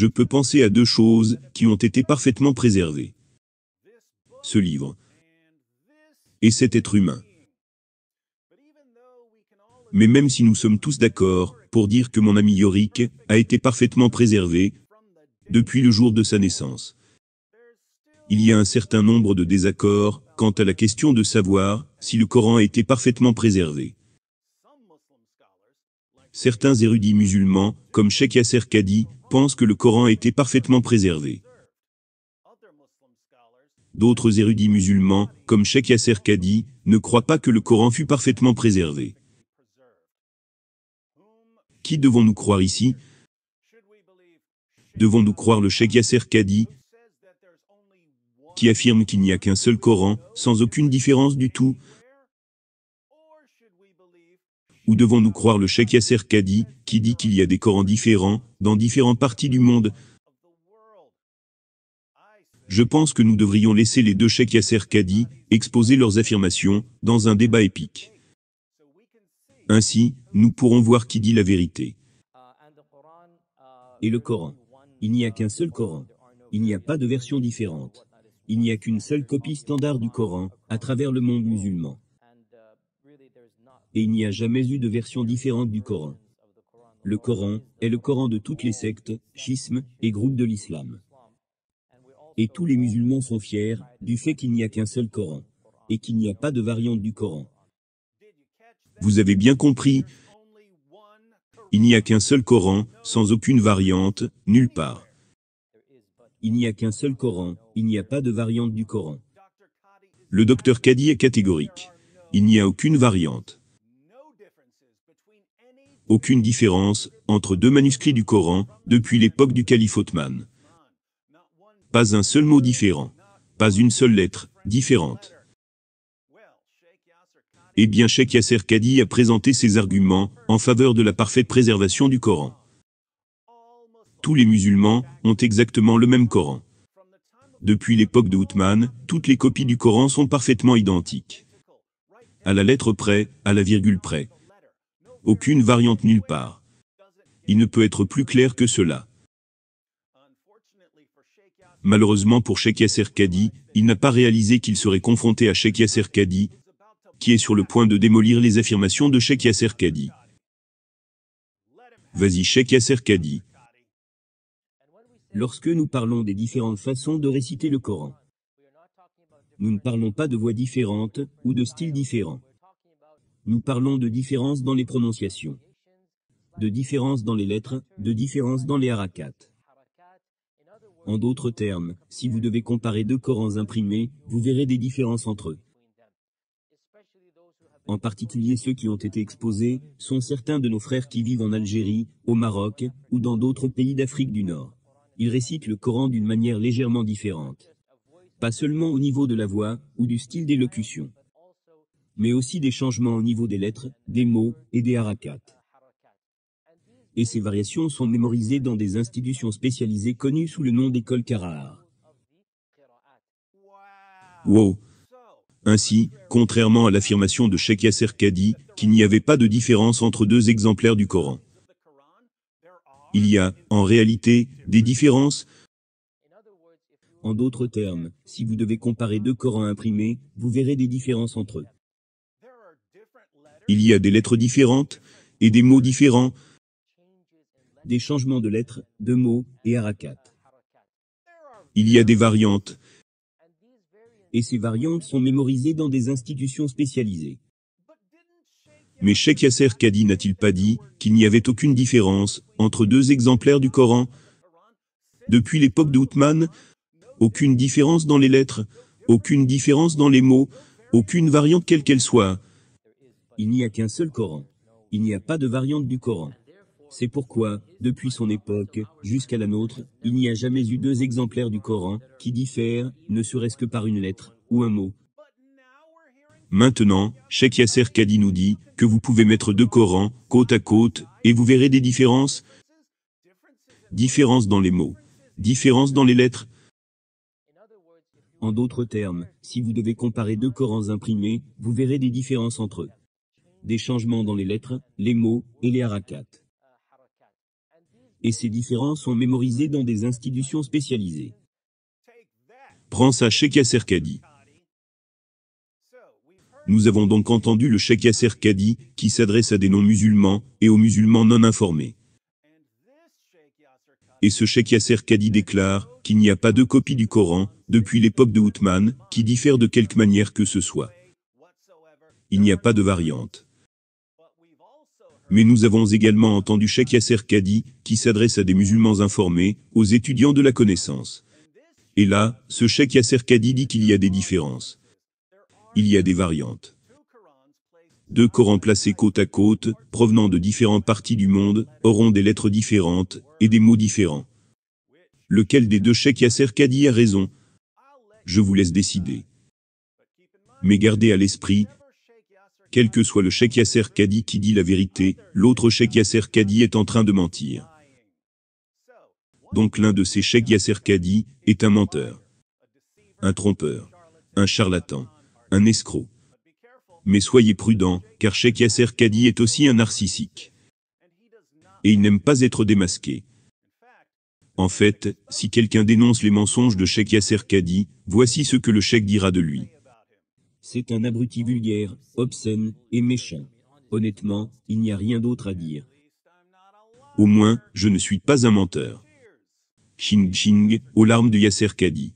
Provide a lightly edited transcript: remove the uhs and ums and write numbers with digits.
Je peux penser à deux choses qui ont été parfaitement préservées. Ce livre et cet être humain. Mais même si nous sommes tous d'accord pour dire que mon ami Yorick a été parfaitement préservé depuis le jour de sa naissance, il y a un certain nombre de désaccords quant à la question de savoir si le Coran a été parfaitement préservé. Certains érudits musulmans, comme Cheikh Yasser Qadhi, pensent que le Coran a été parfaitement préservé. D'autres érudits musulmans, comme Cheikh Yasser Qadhi, ne croient pas que le Coran fut parfaitement préservé. Qui devons-nous croire ici? Devons-nous croire le Cheikh Yasser Qadhi, qui affirme qu'il n'y a qu'un seul Coran, sans aucune différence du tout? Ou devons-nous croire le Cheikh Yasser Qadhi, qui dit qu'il y a des Corans différents, dans différentes parties du monde? Je pense que nous devrions laisser les deux Cheikh Yasser Qadhi exposer leurs affirmations, dans un débat épique. Ainsi, nous pourrons voir qui dit la vérité. Et le Coran. Il n'y a qu'un seul Coran. Il n'y a pas de version différente. Il n'y a qu'une seule copie standard du Coran, à travers le monde musulman. Et il n'y a jamais eu de version différente du Coran. Le Coran est le Coran de toutes les sectes, schismes et groupes de l'islam. Et tous les musulmans sont fiers du fait qu'il n'y a qu'un seul Coran, et qu'il n'y a pas de variante du Coran. Vous avez bien compris, il n'y a qu'un seul Coran, sans aucune variante, nulle part. Il n'y a qu'un seul Coran, il n'y a pas de variante du Coran. Le docteur Qadhi est catégorique. Il n'y a aucune variante. Aucune différence entre deux manuscrits du Coran depuis l'époque du calife Othman. Pas un seul mot différent. Pas une seule lettre différente. Eh bien, Cheikh Yasser Qadhi a présenté ses arguments en faveur de la parfaite préservation du Coran. Tous les musulmans ont exactement le même Coran. Depuis l'époque de Othman, toutes les copies du Coran sont parfaitement identiques. À la lettre près, à la virgule près. Aucune variante nulle part. Il ne peut être plus clair que cela. Malheureusement pour Cheikh Yasser Qadhi, il n'a pas réalisé qu'il serait confronté à Cheikh Yasser Qadhi, qui est sur le point de démolir les affirmations de Cheikh Yasser Qadhi. Vas-y Cheikh Yasser Qadhi. Lorsque nous parlons des différentes façons de réciter le Coran, nous ne parlons pas de voix différentes ou de styles différents. Nous parlons de différences dans les prononciations, de différences dans les lettres, de différences dans les harakats. En d'autres termes, si vous devez comparer deux Corans imprimés, vous verrez des différences entre eux. En particulier ceux qui ont été exposés sont certains de nos frères qui vivent en Algérie, au Maroc ou dans d'autres pays d'Afrique du Nord. Ils récitent le Coran d'une manière légèrement différente. Pas seulement au niveau de la voix ou du style d'élocution, mais aussi des changements au niveau des lettres, des mots et des harakats. Et ces variations sont mémorisées dans des institutions spécialisées connues sous le nom d'école Qara'a. Wow! Ainsi, contrairement à l'affirmation de Cheikh Yasser Qadhi, qu'il n'y avait pas de différence entre deux exemplaires du Coran. Il y a, en réalité, des différences. En d'autres termes, si vous devez comparer deux Corans imprimés, vous verrez des différences entre eux. Il y a des lettres différentes, et des mots différents. Des changements de lettres, de mots et harakats. Il y a des variantes. Et ces variantes sont mémorisées dans des institutions spécialisées. Mais Cheikh Yasser Qadhi n'a-t-il pas dit qu'il n'y avait aucune différence entre deux exemplaires du Coran? Depuis l'époque de Othman, aucune différence dans les lettres, aucune différence dans les mots, aucune variante quelle qu'elle soit. Il n'y a qu'un seul Coran. Il n'y a pas de variante du Coran. C'est pourquoi, depuis son époque, jusqu'à la nôtre, il n'y a jamais eu deux exemplaires du Coran qui diffèrent, ne serait-ce que par une lettre ou un mot. Maintenant, Cheikh Yasser Qadhi nous dit que vous pouvez mettre deux Corans côte à côte et vous verrez des différences. Différences dans les mots, différences dans les lettres. En d'autres termes, si vous devez comparer deux Corans imprimés, vous verrez des différences entre eux. Des changements dans les lettres, les mots et les harakats. et ces différences sont mémorisées dans des institutions spécialisées. Prends ça, Cheikh Yasser Kadi. Nous avons donc entendu le Cheikh Yasser Kadi, qui s'adresse à des non-musulmans, et aux musulmans non informés. Et ce Cheikh Yasser Kadi déclare qu'il n'y a pas de copie du Coran, depuis l'époque de Uthman, qui diffère de quelque manière que ce soit. Il n'y a pas de variante. Mais nous avons également entendu Cheikh Yasser Kadi, qui s'adresse à des musulmans informés, aux étudiants de la connaissance. Et là, ce Cheikh Yasser Kadi dit qu'il y a des différences. Il y a des variantes. Deux Corans placés côte à côte, provenant de différentes parties du monde, auront des lettres différentes, et des mots différents. Lequel des deux Cheikh Yasser Kadi a raison? Je vous laisse décider. Mais gardez à l'esprit, quel que soit le Cheikh Yasser Kadi qui dit la vérité, l'autre Cheikh Yasser Kadi est en train de mentir. Donc l'un de ces Cheikh Yasser Kadi est un menteur, un trompeur, un charlatan, un escroc. Mais soyez prudents, car Cheikh Yasser Kadi est aussi un narcissique. Et il n'aime pas être démasqué. En fait, si quelqu'un dénonce les mensonges de Cheikh Yasser Kadi, voici ce que le Cheikh dira de lui. C'est un abruti vulgaire, obscène et méchant. Honnêtement, il n'y a rien d'autre à dire. Au moins, je ne suis pas un menteur. Ching ching, aux larmes de Yasser Kadi.